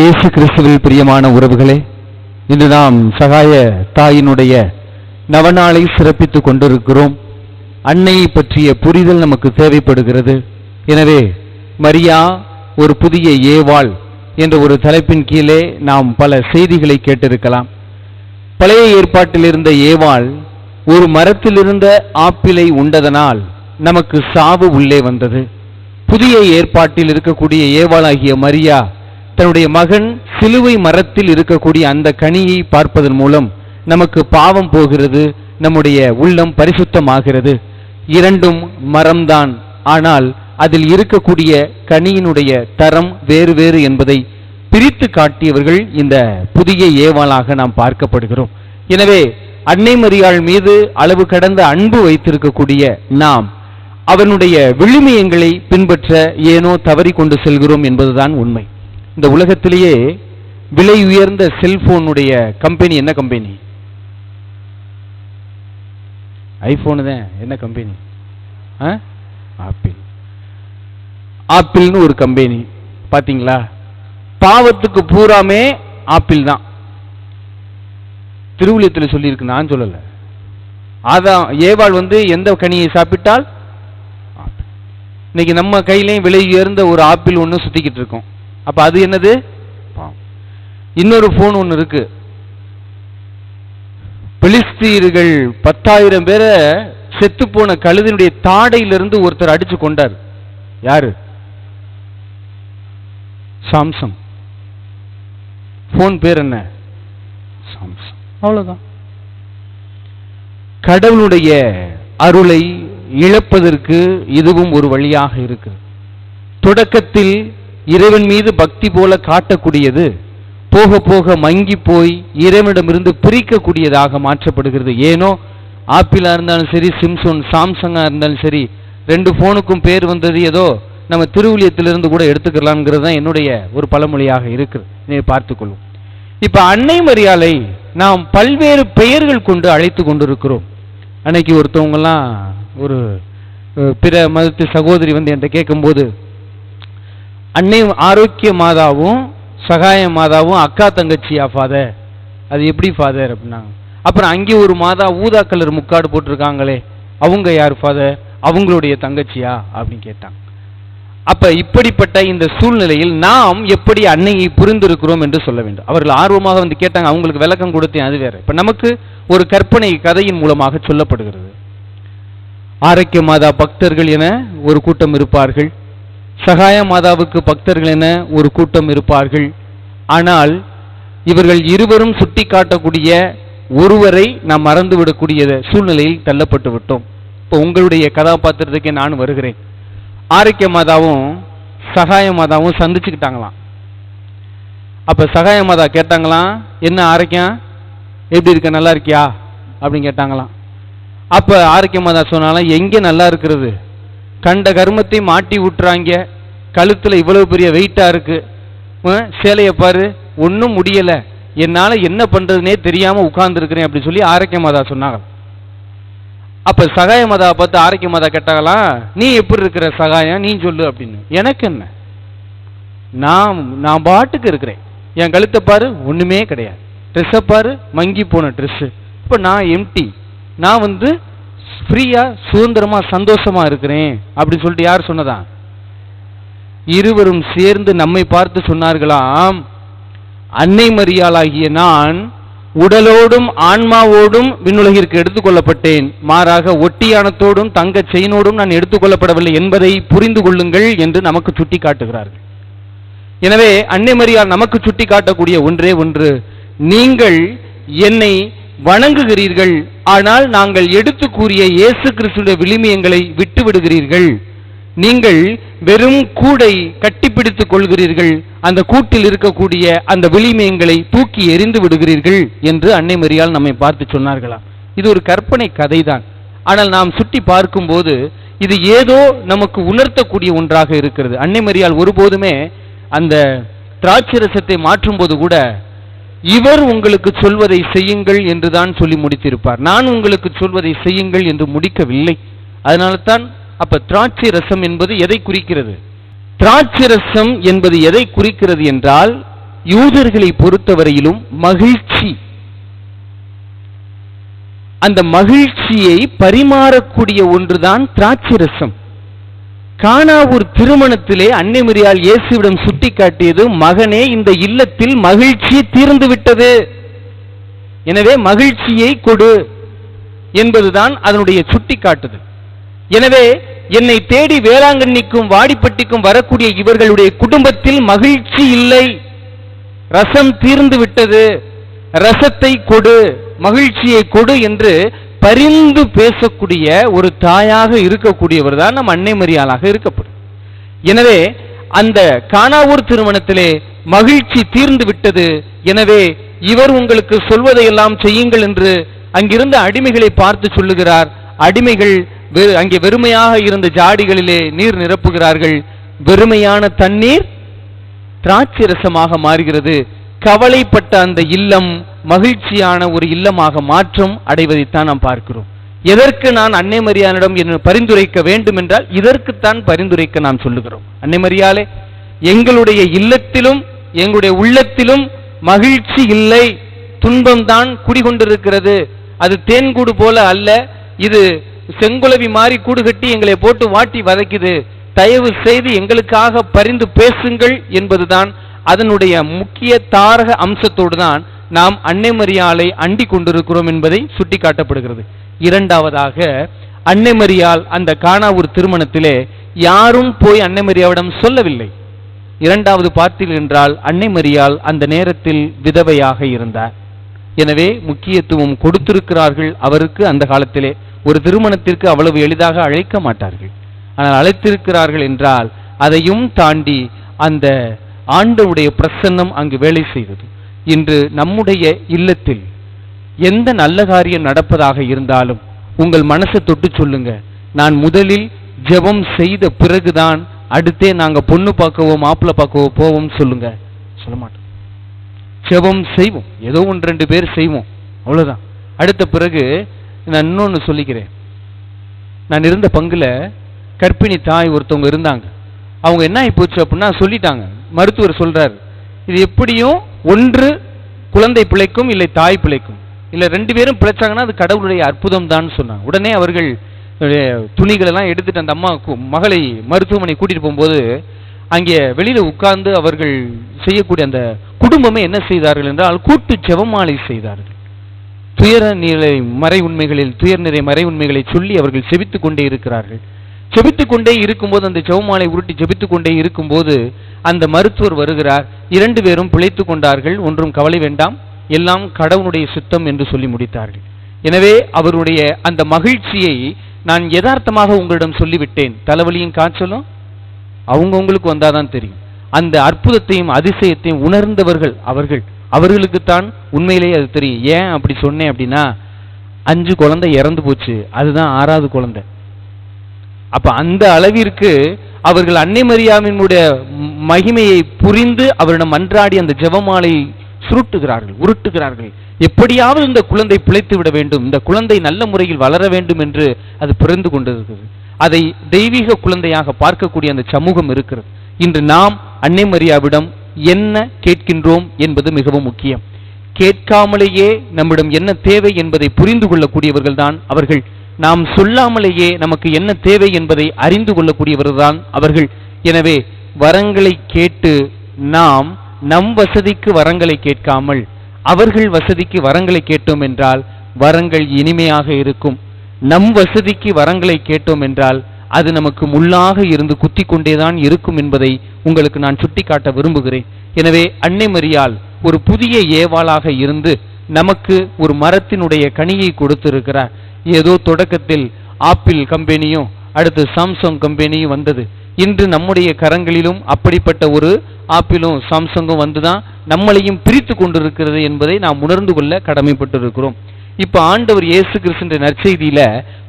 இயேசு கிறிஸ்துவில் பிரியமான உறவுகளே, இன்று நாம் சகாய தாயினுடைய நவநாளை சிறப்பித்துக் கொண்டிருக்கிறோம். அன்னையை பற்றிய புரிதல் நமக்கு தேவைப்படுகிறது. எனவே மரியா ஒரு புதிய ஏவாள் என்ற ஒரு தலைப்பின் கீழே நாம் பல செய்திகளை கேட்டிருக்கலாம். பழைய ஏற்பாட்டில் இருந்த ஏவாள் ஒரு மரத்திலிருந்த ஆப்பிளை உண்டதனால் நமக்கு சாவு உள்ளே வந்தது. புதிய ஏற்பாட்டில் இருக்கக்கூடிய ஏவாளாகிய மரியா தன்னுடைய மகன் சிலுவை மரத்தில் இருக்கக்கூடிய அந்த கனியை பார்ப்பதன் மூலம் நமக்கு பாவம் போகிறது, நம்முடைய உள்ளம் பரிசுத்தமாகிறது. இரண்டும் மரம்தான், ஆனால் அதில் இருக்கக்கூடிய கனியினுடைய தரம் வேறு வேறு என்பதை பிரித்து காட்டியவர்கள் இந்த புதிய ஏவாளாக நாம் பார்க்கப்படுகிறோம். எனவே அன்னை மரியாள் மீது அளவு கடந்த அன்பு வைத்திருக்கக்கூடிய நாம் அவனுடைய விழுமியங்களை பின்பற்ற ஏனோ தவறி கொண்டு செல்கிறோம் என்பதுதான் உண்மை. இந்த உலகத்திலேயே விலை உயர்ந்த செல்போனுடைய கம்பெனி என்ன கம்பெனி? ஐபோனு தான். என்ன கம்பெனி? ஆப்பிள். ஆப்பிள்னு ஒரு கம்பெனி. பாத்தீங்களா? பாவத்துக்கு பூராமே ஆப்பிள் தான். திருவிழியத்தில் சொல்லியிருக்கு, நான் சொல்லல. அதான் ஏவாள் எந்த கனியை சாப்பிட்டால் இன்னைக்கு நம்ம கையிலையும் விலை உயர்ந்த ஒரு ஆப்பிள் ஒன்று சுத்திக்கிட்டு இருக்கோம். அப்ப அது என்னது? இன்னொரு போன் ஒன்று இருக்கு. பெலிஸ்தீர்கள் 10,000 பேரை செத்து போன கழுதினுடைய தாடையிலிருந்து ஒருத்தர் அடிச்சு கொண்டார். யாரு? சாம்சங். போன் பேர் என்ன? சாம்சங். அவ்வளவுதான். கடவுளுடைய அருளை இழப்பதற்கு இதுவும் ஒரு வழியாக இருக்கு. தொடக்கத்தில் இறைவன் மீது பக்தி போல காட்டக்கூடியது போக போக மங்கி போய் இறைவனிடமிருந்து பிரிக்கக்கூடியதாக மாற்றப்படுகிறது. ஏனோ ஆப்பிளா இருந்தாலும் சரி, சாம்சங்கா இருந்தாலும் சரி, ரெண்டு போனுக்கும் பேர் வந்தது ஏதோ நம்ம திருவிழியத்திலிருந்து கூட எடுத்துக்கலாம்ங்கிறது தான் என்னுடைய ஒரு பழமொழியாக இருக்குது. பார்த்துக்கொள்ளும். இப்ப அன்னை மரியாளை நாம் பல்வேறு பெயர்கள் கொண்டு அழைத்து கொண்டிருக்கிறோம். அன்னைக்கு ஒருத்தவங்கெல்லாம் ஒரு பிற மதத்து சகோதரி என்கிட்ட கேட்கும்போது, அன்னை ஆரோக்கிய மாதாவும் சகாய மாதாவும் அக்கா தங்கச்சியா ஃபாதர்? அது எப்படி ஃபாதர் அப்படின்னாங்க. அப்புறம் அங்கே ஒரு மாதா ஊதா கலர் முக்காடு போட்டிருக்காங்களே, அவங்க யார் ஃபாதர்? அவங்களுடைய தங்கச்சியா அப்படின்னு கேட்டாங்க. அப்ப இப்படிப்பட்ட இந்த சூழ்நிலையில் நாம் எப்படி அன்னையை புரிந்திருக்கிறோம் என்று சொல்ல வேண்டும். அவர்கள் ஆர்வமாக கேட்டாங்க, அவங்களுக்கு விளக்கம் கொடுத்தேன், அது வேற. இப்ப நமக்கு ஒரு கற்பனை கதையின் மூலமாக சொல்லப்படுகிறது. ஆரோக்கிய மாதா பக்தர்கள் என ஒரு கூட்டம் இருப்பார்கள், சகாய மாதாவுக்கு பக்தர்கள் என ஒரு கூட்டம் இருப்பார்கள். ஆனால் இவர்கள் இருவரும் சுட்டி காட்டக்கூடிய ஒருவரை நாம் மறந்துவிடக்கூடிய சூழ்நிலையில் தள்ளப்பட்டு விட்டோம். இப்போ உங்களுடைய கதாபாத்திரத்துக்கே நான் வருகிறேன். ஆரோக்கிய மாதாவும் சகாய மாதாவும் சந்திச்சுக்கிட்டாங்களாம். அப்ப சகாய மாதா கேட்டாங்களாம், என்ன ஆரோக்கியம், எப்படி இருக்க, நல்லா இருக்கியா அப்படின்னு கேட்டாங்களாம். அப்ப ஆரோக்கிய மாதா சொன்னாலும், எங்க நல்லா இருக்கிறது, கண்ட கர்மத்தை மாட்டி விட்டுறாங்க, கழுத்துல இவ்வளவு பெரிய வெயிட்டா இருக்கு, சேலைய பாரு, ஒன்னும் முடியல, என்னால என்ன பண்றதுனே தெரியாம உட்கார்ந்து இருக்கிறேன் அப்படி சொல்லி ஆரோக்கிய மாதா சொன்னாங்க. அப்ப சகாய மாதா பார்த்து ஆரோக்கிய மாதா கேட்டாங்களாம், நீ எப்படி இருக்கிற சகாயம், நீ சொல்லு அப்படின்னு. எனக்கு என்ன, நான் பாட்டுக்கு இருக்கிறேன், என் கழுத்தை பாரு ஒண்ணுமே கிடையாது, ட்ரெஸ்ஸை பாரு மங்கி போன ட்ரெஸ், இப்ப நான் எம்டி, நான் ஃப்ரீயா சுதந்திரமா சந்தோஷமா இருக்கிறேன் அப்படின்னு சொல்லிட்டு யார் சொன்னதா? இருவரும் சேர்ந்து நம்மை பார்த்து சொன்னார்களாம், அன்னை மரியாளாகிய நான் உடலோடும் ஆன்மாவோடும் விண்ணுலகிற்கு எடுத்துக்கொள்ளப்பட்டேன், மாறாக ஒட்டியானத்தோடும் தங்க செயினோடும் நான் எடுத்துக்கொள்ளப்படவில்லை என்பதை புரிந்து கொள்ளுங்கள் என்று நமக்கு சுட்டி காட்டுகிறார்கள். எனவே அன்னை மரியாள் நமக்கு சுட்டி காட்டக்கூடிய ஒன்றே ஒன்று, நீங்கள் என்னை வணங்குகிறீர்கள், ஆனால் நாங்கள் எடுத்து கூறிய இயேசு கிறிஸ்துவின் விழுமியங்களை விட்டு விடுகிறீர்கள். நீங்கள் வெறும் கூடை கட்டிப்பிடித்துக் கொள்கிறீர்கள், அந்த கூட்டில் இருக்கக்கூடிய அந்த விழுமியங்களை தூக்கி எறிந்து விடுகிறீர்கள் என்று அன்னை மரியாள் நம்மை பார்த்து சொன்னார்களாம். இது ஒரு கற்பனை கதைதான். ஆனால் நாம் சுட்டி பார்க்கும் போது இது ஏதோ நமக்கு உணர்த்தக்கூடிய ஒன்றாக இருக்கிறது. அன்னை மரியாள் ஒருபோதுமே அந்த திராட்சை ரசத்தை மாற்றும் போது கூட இவர் உங்களுக்கு சொல்வதை செய்யுங்கள் என்றுதான் சொல்லி முடித்திருப்பார். நான் உங்களுக்கு சொல்வதை செய்யுங்கள் என்று முடிக்கவில்லை. அதனால தான் அப்ப திராட்சை ரசம் என்பது எதை குறிக்கிறது? திராட்சை ரசம் என்பது எதை குறிக்கிறது என்றால், யூதர்களை பொறுத்தவரையிலும் மகிழ்ச்சி, அந்த மகிழ்ச்சியை பரிமாறக்கூடிய ஒன்றுதான் திராட்சை ரசம். கானாவூர் திருமணத்திலே அன்னை மரியாள் இயேசுவிடம் சுட்டி காட்டியது, மகனே, இந்த இல்லத்தில் மகிழ்ச்சி தீர்ந்து விட்டது, எனவே மகிழ்ச்சியை கொடு என்பதுதான் அதனுடைய சுட்டி காட்டுது. எனவே என்னை தேடி வேளாங்கண்ணிக்கும் வாடிப்பட்டிக்கும் வரக்கூடிய இவர்களுடைய குடும்பத்தில் மகிழ்ச்சி இல்லை, ரசம் தீர்ந்து விட்டது, ரசத்தை கொடு, மகிழ்ச்சியை கொடு என்று பரிந்து பேசக்கூடிய ஒரு தாயாக இருக்கக்கூடியவர் தான் நம் அன்னை மரியாளாக இருக்கப்படும். எனவே அந்த கானாவூர் திருமணத்திலே மகிழ்ச்சி தீர்ந்து விட்டது, எனவே இவர் உங்களுக்கு சொல்வதையெல்லாம் செய்யுங்கள் என்று அங்கிருந்த அடிமைகளை பார்த்து சொல்லுகிறார். அடிமைகள் அங்கே வெறுமையாக இருந்த ஜாடிகளிலே நீர் நிரப்புகிறார்கள். வெறுமையான தண்ணீர் திராட்சை ரசமாக மாறுகிறது. கவலைப்பட்ட அந்த இல்லம் மகிழ்ச்சியான ஒரு இல்லமாக மாற்றம் அடைவதைத்தான் நாம் பார்க்கிறோம். எதற்கு நான் அன்னை மரியாளிடம் என்ன பரிந்துரைக்க வேண்டும் என்றால் இதற்குத்தான் பரிந்துரைக்க நாம் சொல்லுகிறோம். அன்னை மரியாளே, எங்களுடைய இல்லத்திலும் எங்களுடைய உள்ளத்திலும் மகிழ்ச்சி இல்லை, துன்பம்தான் குடிகொண்டிருக்கிறது. அது தேன்கூடு போல அல்ல, இது செங்குலவி மாறி கூடு கட்டி எங்களை போட்டு வாட்டி வதைக்குது. தயவு செய்து எங்களுக்காக பரிந்து பேசுங்கள் என்பதுதான் அதனுடைய முக்கிய தாரக அம்சத்தோடு தான் நாம் அன்னை மரியாளை அண்டிக் கொண்டிருக்கிறோம் என்பதை சுட்டி காட்டப்படுகிறது. இரண்டாவதாக, அன்னை மரியாள் அந்த கானாவூர் திருமணத்திலே யாரும் போய் அன்னை மரியாவிடம் சொல்லவில்லை. இரண்டாவது பார்த்தீர்கள் என்றால் அன்னை மரியாள் அந்த நேரத்தில் விதவையாக இருந்தார். எனவே முக்கியத்துவம் கொடுத்திருக்கிறார்கள் அவருக்கு. அந்த காலத்திலே ஒரு திருமணத்திற்கு அவ்வளவு எளிதாக அழைக்க மாட்டார்கள். ஆனால் அழைத்திருக்கிறார்கள் என்றால் அதையும் தாண்டி அந்த ஆண்டவருடைய பிரசன்னம் அங்கு வேலை செய்தது. இன்று நம்முடைய இல்லத்தில் எந்த நல்ல காரியம் நடப்பதாக இருந்தாலும் உங்கள் மனசை தொட்டு சொல்லுங்க, நான் முதலில் ஜெபம் செய்த பிறகுதான் அடுத்தே நாங்க பொண்ணு பார்க்கவோ மாப்பிள்ளை பார்க்கவோ போவோம் சொல்லுங்க. சொல்ல மாட்டோம். ஜெபம் செய்வோம், ஏதோ 1-2 பேர் செய்வோம், அவ்வளவுதான். அடுத்த பிறகு நான் இன்னொன்னு சொல்லிக்கிறேன். நான் இருந்த பங்குல கர்ப்பிணி தாய் ஒருத்தவங்க இருந்தாங்க. அவங்க என்ன ஆகி போச்சு அப்படின்னா சொல்லிட்டாங்க. மருத்துவர் சொல்றாரு, இது எப்படியும் ஒன்று குழந்தை பிழைக்கும், இல்லை தாய் பிழைக்கும், இல்லை 2 பேரும் பிழைச்சாங்கன்னா அது கடவுளுடைய அற்புதம் தான் சொன்னாங்க. உடனே அவர்கள் துணிகள் எல்லாம் எடுத்துட்டு அந்த அம்மா மகளை மருத்துவமனை கூட்டிட்டு போகும்போது அங்கே வெளியில உட்கார்ந்து அவர்கள் செய்யக்கூடிய அந்த குடும்பமே என்ன செய்தார்கள் என்றால் கூட்டு ஜெபமாலை செய்தார்கள். துயர்நிலை மறை உண்மைகளை சொல்லி அவர்கள் செபித்துக் கொண்டே இருக்கிறார்கள். செபித்துக் கொண்டே இருக்கும்போது அந்த ஜெபமாலை உருட்டி ஜெபித்துக் கொண்டே இருக்கும்போது அந்த மருத்துவர் வருகிறார். 2 பேரும் பிழைத்துக் கொண்டார்கள், ஒன்றும் கவலை வேண்டாம், எல்லாம் கடவுளுடைய சித்தம் என்று சொல்லி முடித்தார்கள். எனவே அவருடைய அந்த மகிழ்ச்சியை நான் யதார்த்தமாக உங்களிடம் சொல்லிவிட்டேன். தலைவலியும் காய்ச்சலும் அவங்களுக்கு வந்தாதான் தெரியும். அந்த அற்புதத்தையும் அதிசயத்தையும் உணர்ந்தவர்கள் அவர்களுக்குத்தான் உண்மையிலேயே அது தெரியும். ஏன் அப்படி சொன்னேன் அப்படின்னா 5 குழந்தை இறந்து போச்சு, அதுதான் 6வது குழந்தை. அப்ப அந்த அளவிற்கு அவர்கள் அன்னை மரியாவினுடைய மகிமையை புரிந்து அவரிடம் மன்றாடி அந்த ஜெபமாலை உருட்டுகிறார்கள். எப்படியாவது இந்த குழந்தை பிழைத்து விட வேண்டும், இந்த குழந்தை நல்ல முறையில் வளர வேண்டும் என்று அது பிறந்து கொண்டிருக்கிறது. அதை தெய்வீக குழந்தையாக பார்க்கக்கூடிய அந்த சமூகம் இருக்கிறது. இன்று நாம் அன்னை மரியாவிடம் என்ன கேட்கின்றோம் என்பது மிகவும் முக்கியம். கேட்காமலேயே நம்மிடம் என்ன தேவை என்பதை புரிந்து கொள்ளக்கூடியவர்கள் தான் அவர்கள். நாம் சொல்லாமலேயே நமக்கு என்ன தேவை என்பதை அறிந்து கொள்ளக்கூடியவர்கள் தான் அவர்கள். எனவே வரங்களை கேட்டு நாம் நம் வசதிக்கு வரங்களை கேட்காமல் அவர்கள் வசதிக்கு வரங்களை கேட்டோம் என்றால் வரங்கள் இனிமையாக இருக்கும். நம் வசதிக்கு வரங்களை கேட்டோம் என்றால் அது நமக்கு முள்ளாக இருந்து குத்தி கொண்டேதான் இருக்கும் என்பதை உங்களுக்கு நான் சுட்டிக்காட்ட விரும்புகிறேன். எனவே அன்னை மரியாள் ஒரு புதிய ஏவாளாக இருந்து நமக்கு ஒரு மரத்தினுடைய கனியை கொடுத்திருக்கிறார். ஏதோ தொடக்கத்தில் ஆப்பிள் கம்பெனியும் அடுத்து சாம்சங் கம்பெனியும் வந்தது. இன்று நம்முடைய கரங்களிலும் அப்படிப்பட்ட ஒரு ஆப்பிளும் சாம்சங்கும் வந்துதான் நம்மளையும் பிரித்து கொண்டிருக்கிறது என்பதை நாம் உணர்ந்து கொள்ள கடமைப்பட்டு இருக்கிறோம். இப்ப ஆண்டவர் இயேசு கிறிஸ்து நற்செய்தியில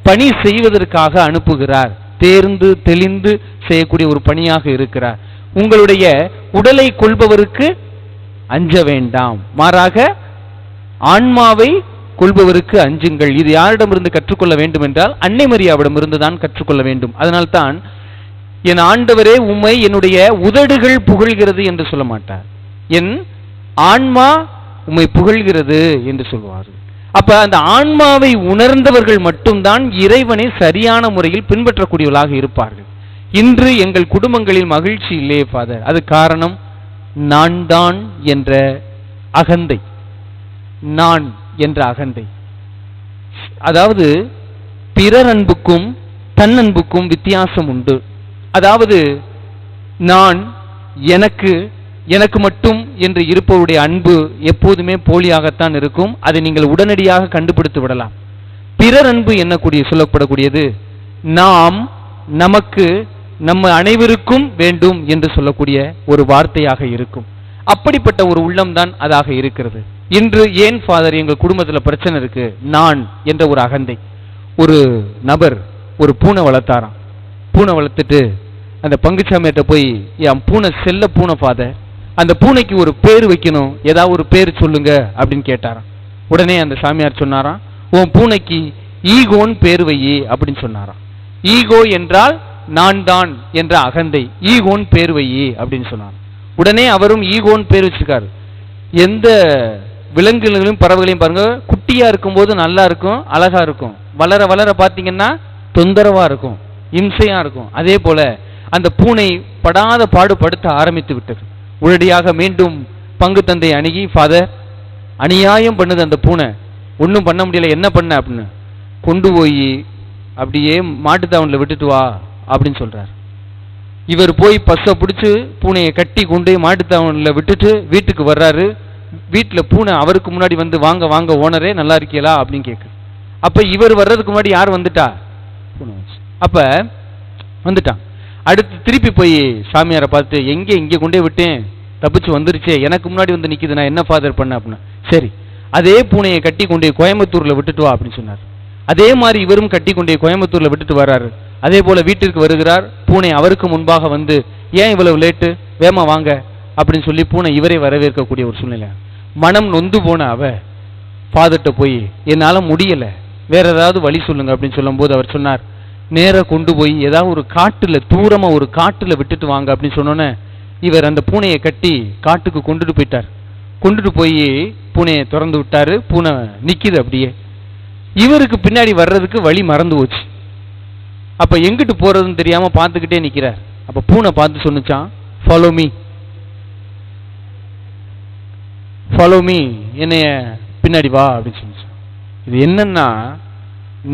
பணி செய்வதற்காக அனுப்புகிறார். தேர்ந்து தெளிந்து செய்யக்கூடிய ஒரு பணியாக இருக்கிறார். உங்களுடைய உடலை கொள்பவருக்கு அஞ்ச வேண்டாம், மாறாக ஆன்மாவை கொள்பவருக்கு அஞ்சுங்கள். இது யாரிடமிருந்து கற்றுக்கொள்ள வேண்டும் என்றால் அன்னை மரியாவிடமிருந்து தான் கற்றுக்கொள்ள வேண்டும். அதனால்தான் என் ஆண்டவரே உம்மை என்னுடைய உதடுகள் புகழ்கிறது என்று சொல்ல மாட்டார், என் ஆன்மா உம்மை புகழ்கிறது என்று சொல்வார்கள். அப்ப அந்த ஆன்மாவை உணர்ந்தவர்கள் மட்டும்தான் இறைவனை சரியான முறையில் பின்பற்றக்கூடியவர்களாக இருப்பார்கள். இன்று எங்கள் குடும்பங்களில் மகிழ்ச்சி இல்லையே ஃபாதர், அது காரணம் நான் தான் என்ற அகந்தை. நான் என்ற அகந்தை, அதாவது பிறர் அன்புக்கும் தன் அன்புக்கும் வித்தியாசம் உண்டு. அதாவது நான் எனக்கு மட்டும் என்று இருப்பவருடைய அன்பு எப்போதுமே போலியாகத்தான் இருக்கும். அதை நீங்கள் உடனடியாக கண்டுபிடித்து விடலாம். பிறர் அன்பு என்னக்கூடிய சொல்லப்படக்கூடியது நாம், நமக்கு, நம்ம அனைவருக்கும் வேண்டும் என்று சொல்லக்கூடிய ஒரு வார்த்தையாக இருக்கும். அப்படிப்பட்ட ஒரு உள்ளம்தான் அதாக இருக்கிறது. இன்று ஏன் ஃபாதர் எங்கள் குடும்பத்தில் பிரச்சனை இருக்கு? நான் என்ற ஒரு அகந்தை. ஒரு நபர் ஒரு பூனை வளர்த்தாராம். பூனை வளர்த்துட்டு அந்த பங்குச்சாமியிட்ட போய், என் பூனை செல்ல பூனை ஃபாதர், அந்த பூனைக்கு ஒரு பேர் வைக்கணும், ஏதாவது ஒரு பேர் சொல்லுங்க அப்படின்னு கேட்டாராம். உடனே அந்த சாமியார் சொன்னாராம், உன் பூனைக்கு ஈகோன்னு பேர் வையி அப்படின்னு சொன்னாராம். ஈகோ என்றால் நான் தான் என்ற அகந்தை, ஈகோன்னு பேர் வையி அப்படின்னு சொன்னார். உடனே அவரும் ஈகோன்னு பேர் வச்சிருக்காரு. எந்த விலங்குகளையும் பறவைகளையும் பாருங்க, குட்டியா இருக்கும்போது நல்லா இருக்கும், அழகா இருக்கும். வளர வளர பார்த்தீங்கன்னா தொந்தரவா இருக்கும், இம்சையா இருக்கும். அதே போல அந்த பூனை படாத பாடுபடுத்த ஆரம்பித்து விட்டது. உடனடியாக மீண்டும் பங்கு தந்தை அணுகி, ஃபாதர் அநியாயம் பண்ணுது அந்த பூனை, ஒன்றும் பண்ண முடியல, என்ன பண்ண அப்படின்னு, கொண்டு போய் அப்படியே மாட்டுத்தாவணில் விட்டுட்டு வா அப்படின்னு சொல்றார். இவர் போய் பஸ்ஸை பிடிச்சி பூனையை கட்டி கொண்டு மாட்டுத்தாவணில் விட்டுட்டு வீட்டுக்கு வர்றாரு. வீட்டில் பூனை அவருக்கு முன்னாடி வந்து, வாங்க வாங்க ஓனரே, நல்லா இருக்கீங்களா அப்படின்னு கேட்கு. அப்ப இவர் வர்றதுக்கு முன்னாடி யார் வந்துட்டா? பூனை. அப்ப வந்துட்டான். அடுத்து திருப்பி போய் சாமியாரை பார்த்து, இங்கே கொண்டே விட்டேன், தப்பிச்சு வந்துருச்சே, எனக்கு முன்னாடி வந்து நிக்குது, நான் என்ன ஃபாதர் பண்ண அப்படின்னா, சரி அதே பூனையை கட்டி கொண்டே கோயம்புத்தூர்ல விட்டுட்டு வா அப்படின்னு சொன்னார். அதே மாதிரி இவரும் கட்டி கொண்டே கோயம்புத்தூர்ல விட்டுட்டு வர்றாரு. அதே போல வீட்டிற்கு வருகிறார். பூனை அவருக்கு முன்பாக வந்து, ஏன் இவ்வளவு லேட்டு, வேமா வாங்க அப்படின்னு சொல்லி பூனை இவரை வரவேற்கக்கூடிய ஒரு சூழ்நிலை. மனம் நொந்து போன அவ ஃபாதர்கிட்ட போய், என்னால முடியல, வேற ஏதாவது வழி சொல்லுங்க அப்படின்னு சொல்லும் போது அவர் சொன்னார், நேர கொண்டு போய் ஏதாவது ஒரு காட்டுல, தூரமா ஒரு காட்டுல விட்டுட்டு வாங்க அப்படின்னு சொன்னோன்னே இவர் அந்த பூனையை கட்டி காட்டுக்கு கொண்டுட்டு போயிட்டார். கொண்டுட்டு போய் பூனையை திறந்து விட்டாரு. பூனை நிக்குது அப்படியே. இவருக்கு பின்னாடி வர்றதுக்கு வழி மறந்து போச்சு. அப்ப எங்கிட்டு போறதுன்னு தெரியாம பார்த்துக்கிட்டே நிக்கிறார். அப்ப பூனை பார்த்து சொன்னுச்சான், ஃபாலோ மீ, ஃபாலோ மீ, என்னைய பின்னாடி வா அப்படின்னு சொன்னான். இது என்னன்னா,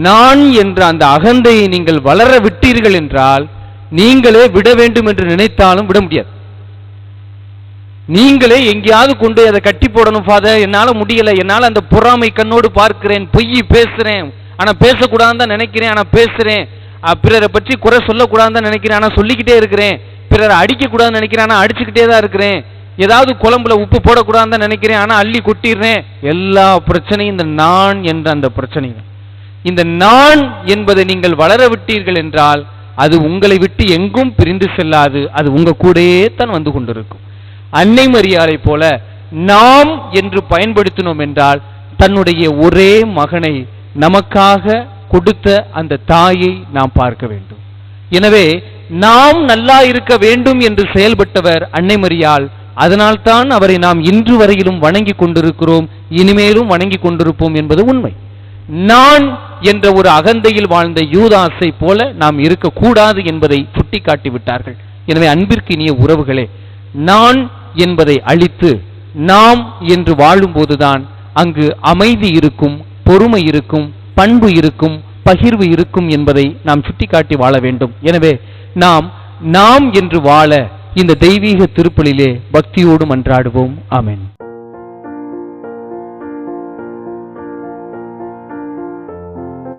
நான் என்ற அந்த அகந்தையை நீங்கள் வளர விட்டீர்கள் என்றால் நீங்களே விட வேண்டும் என்று நினைத்தாலும் விட முடியாது. நீங்களே எங்கேயாவது கொண்டு அதை கட்டி போடணும், ஃபாதர் என்னால முடியல, என்னால அந்த பொறாமை கண்ணோடு பார்க்கிறேன், பொய் பேசுறேன், ஆனா பேசக்கூடாதுன்னு தான் நினைக்கிறேன், ஆனா பேசுறேன், பிறரை பற்றி குறை சொல்லக்கூடாதுன்னு தான் நினைக்கிறேன், ஆனா சொல்லிக்கிட்டே இருக்கிறேன், பிறரை அடிக்க கூடாதுன்னு நினைக்கிறேன், ஆனா அடிச்சுக்கிட்டே தான் இருக்கிறேன், ஏதாவது குழம்புல உப்பு போடக்கூடாதுன்னு தான் நினைக்கிறேன், ஆனா அள்ளி கொட்டிடுறேன். எல்லா பிரச்சனையும் இந்த நான் என்ற அந்த பிரச்சனை. இந்த நான் என்பதை நீங்கள் வளர விட்டீர்கள் என்றால் அது உங்களை விட்டு எங்கும் பிரிந்து செல்லாது, அது உங்க கூடயே தான் வந்து கொண்டிருக்கும். அன்னை மரியாதை போல நாம் என்று பயன்படுத்தினோம் என்றால் தன்னுடைய ஒரே மகனை நமக்காக கொடுத்த அந்த தாயை நாம் பார்க்க வேண்டும். எனவே நாம் நல்லா இருக்க வேண்டும் என்று செயல்பட்டவர் அன்னை மரியாள். அதனால்தான் அவரை நாம் இன்று வரையிலும் வணங்கி கொண்டிருக்கிறோம், இனிமேலும் வணங்கி கொண்டிருப்போம் என்பது உண்மை. நான் என்ற ஒரு அகந்தையில் வாழ்ந்த யூதாசை போல நாம் இருக்கக்கூடாது என்பதை சுட்டிக்காட்டி விட்டார்கள். எனவே அன்பிற்கு இனிய உறவுகளே, நான் என்பதை அழித்து நாம் என்று வாழும்போதுதான் அங்கு அமைதி இருக்கும், பொறுமை இருக்கும், பண்பு இருக்கும், பகிர்வு இருக்கும் என்பதை நாம் சுட்டிக்காட்டி வாழ வேண்டும். எனவே நாம் என்று வாழ இந்த தெய்வீக திருப்பலிலே பக்தியோடு மன்றாடுவோம். ஆமென்.